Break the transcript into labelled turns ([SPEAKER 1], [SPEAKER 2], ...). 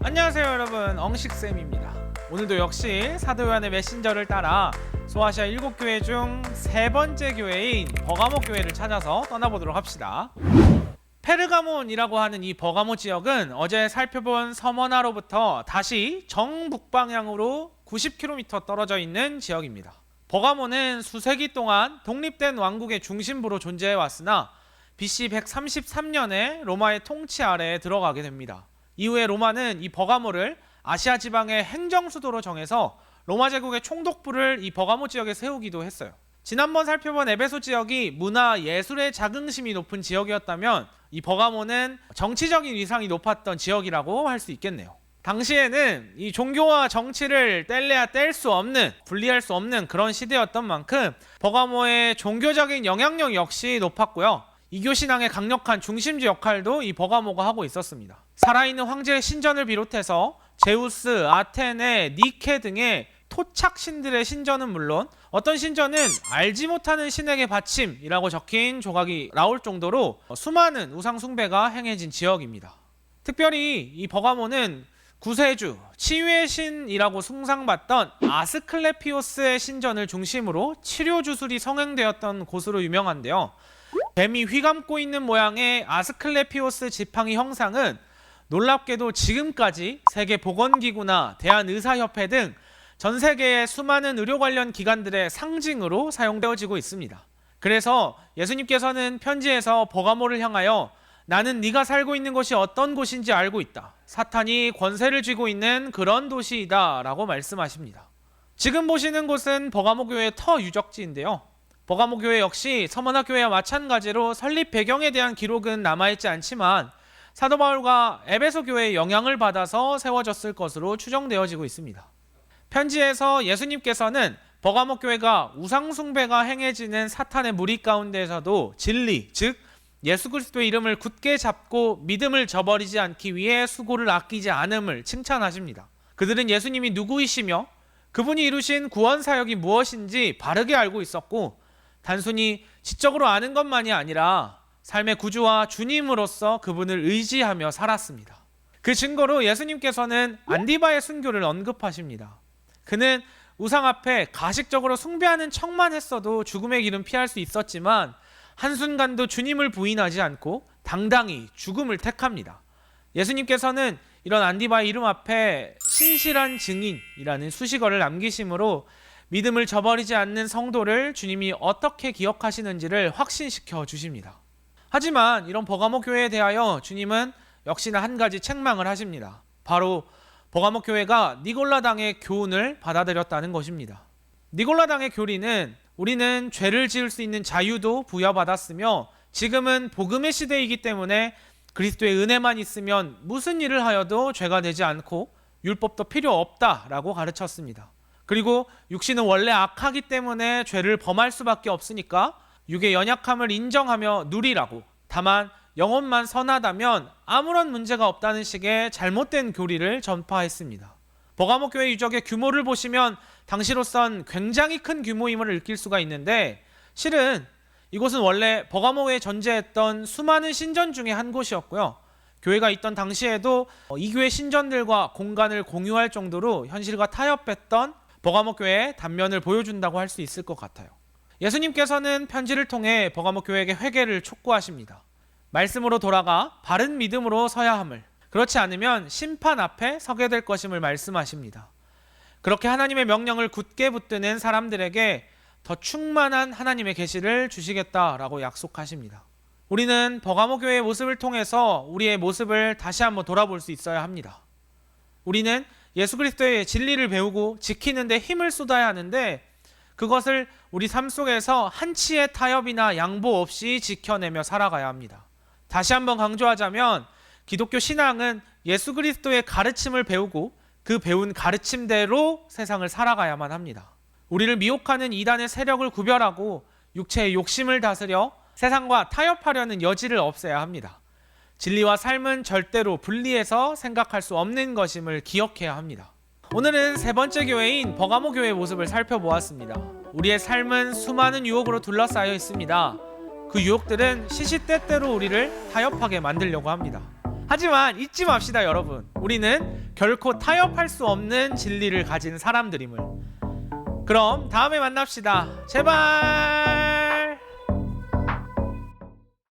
[SPEAKER 1] 안녕하세요 여러분, 엉식쌤입니다. 오늘도 역시 사도 요한의 메신저를 따라 소아시아 7교회 중 세 번째 교회인 버가모 교회를 찾아서 떠나보도록 합시다. 페르가몬이라고 하는 이 버가모 지역은 어제 살펴본 서머나로부터 다시 정북방향으로 90km 떨어져 있는 지역입니다. 버가모는 수세기 동안 독립된 왕국의 중심부로 존재해 왔으나 BC 133년에 로마의 통치 아래에 들어가게 됩니다. 이후에 로마는 이 버가모를 아시아 지방의 행정수도로 정해서 로마 제국의 총독부를 이 버가모 지역에 세우기도 했어요. 지난번 살펴본 에베소 지역이 문화 예술의 자긍심이 높은 지역이었다면 이 버가모는 정치적인 위상이 높았던 지역이라고 할 수 있겠네요. 당시에는 이 종교와 정치를 뗄래야 뗄 수 없는, 분리할 수 없는 그런 시대였던 만큼 버가모의 종교적인 영향력 역시 높았고요. 이교 신앙의 강력한 중심지 역할도 이 버가모가 하고 있었습니다. 살아있는 황제의 신전을 비롯해서 제우스, 아테네, 니케 등의 토착신들의 신전은 물론 어떤 신전은 알지 못하는 신에게 바침이라고 적힌 조각이 나올 정도로 수많은 우상 숭배가 행해진 지역입니다. 특별히 이 버가모는 구세주, 치유의 신이라고 숭상받던 아스클레피오스의 신전을 중심으로 치료 주술이 성행되었던 곳으로 유명한데요. 뱀이 휘감고 있는 모양의 아스클레피오스 지팡이 형상은 놀랍게도 지금까지 세계보건기구나 대한의사협회 등 전 세계의 수많은 의료 관련 기관들의 상징으로 사용되어지고 있습니다. 그래서 예수님께서는 편지에서 버가모를 향하여 나는 네가 살고 있는 곳이 어떤 곳인지 알고 있다. 사탄이 권세를 쥐고 있는 그런 도시이다 라고 말씀하십니다. 지금 보시는 곳은 버가모 교회의 터 유적지인데요. 버가모 교회 역시 서머나 교회와 마찬가지로 설립 배경에 대한 기록은 남아있지 않지만 사도 바울과 에베소 교회의 영향을 받아서 세워졌을 것으로 추정되어지고 있습니다. 편지에서 예수님께서는 버가모 교회가 우상 숭배가 행해지는 사탄의 무리 가운데에서도 진리, 즉 예수 그리스도의 이름을 굳게 잡고 믿음을 저버리지 않기 위해 수고를 아끼지 않음을 칭찬하십니다. 그들은 예수님이 누구이시며 그분이 이루신 구원 사역이 무엇인지 바르게 알고 있었고 단순히 지적으로 아는 것만이 아니라 삶의 구주와 주님으로서 그분을 의지하며 살았습니다. 그 증거로 예수님께서는 안디바의 순교를 언급하십니다. 그는 우상 앞에 가식적으로 숭배하는 척만 했어도 죽음의 길은 피할 수 있었지만 한순간도 주님을 부인하지 않고 당당히 죽음을 택합니다. 예수님께서는 이런 안디바의 이름 앞에 신실한 증인이라는 수식어를 남기심으로 믿음을 저버리지 않는 성도를 주님이 어떻게 기억하시는지를 확신시켜 주십니다. 하지만 이런 버가모 교회에 대하여 주님은 역시나 한 가지 책망을 하십니다. 바로 버가모 교회가 니골라당의 교훈을 받아들였다는 것입니다. 니골라당의 교리는 우리는 죄를 지을 수 있는 자유도 부여받았으며 지금은 복음의 시대이기 때문에 그리스도의 은혜만 있으면 무슨 일을 하여도 죄가 되지 않고 율법도 필요 없다라고 가르쳤습니다. 그리고 육신은 원래 악하기 때문에 죄를 범할 수밖에 없으니까 육의 연약함을 인정하며 누리라고, 다만 영혼만 선하다면 아무런 문제가 없다는 식의 잘못된 교리를 전파했습니다. 버가모 교회 유적의 규모를 보시면 당시로선 굉장히 큰 규모임을 느낄 수가 있는데 실은 이곳은 원래 버가모에 존재했던 수많은 신전 중에 한 곳이었고요. 교회가 있던 당시에도 이 교회 신전들과 공간을 공유할 정도로 현실과 타협했던 버가모 교회의 단면을 보여준다고 할 수 있을 것 같아요. 예수님께서는 편지를 통해 버가모 교회에게 회개를 촉구하십니다. 말씀으로 돌아가 바른 믿음으로 서야 함을, 그렇지 않으면 심판 앞에 서게 될 것임을 말씀하십니다. 그렇게 하나님의 명령을 굳게 붙드는 사람들에게 더 충만한 하나님의 계시를 주시겠다라고 약속하십니다. 우리는 버가모 교회의 모습을 통해서 우리의 모습을 다시 한번 돌아볼 수 있어야 합니다. 우리는 예수 그리스도의 진리를 배우고 지키는 데 힘을 쏟아야 하는데 그것을 우리 삶 속에서 한치의 타협이나 양보 없이 지켜내며 살아가야 합니다. 다시 한번 강조하자면 기독교 신앙은 예수 그리스도의 가르침을 배우고 그 배운 가르침대로 세상을 살아가야만 합니다. 우리를 미혹하는 이단의 세력을 구별하고 육체의 욕심을 다스려 세상과 타협하려는 여지를 없애야 합니다. 진리와 삶은 절대로 분리해서 생각할 수 없는 것임을 기억해야 합니다. 오늘은 세 번째 교회인 버가모 교회의 모습을 살펴보았습니다. 우리의 삶은 수많은 유혹으로 둘러싸여 있습니다. 그 유혹들은 시시때때로 우리를 타협하게 만들려고 합니다. 하지만 잊지 맙시다 여러분, 우리는 결코 타협할 수 없는 진리를 가진 사람들임을. 그럼 다음에 만납시다. 제발.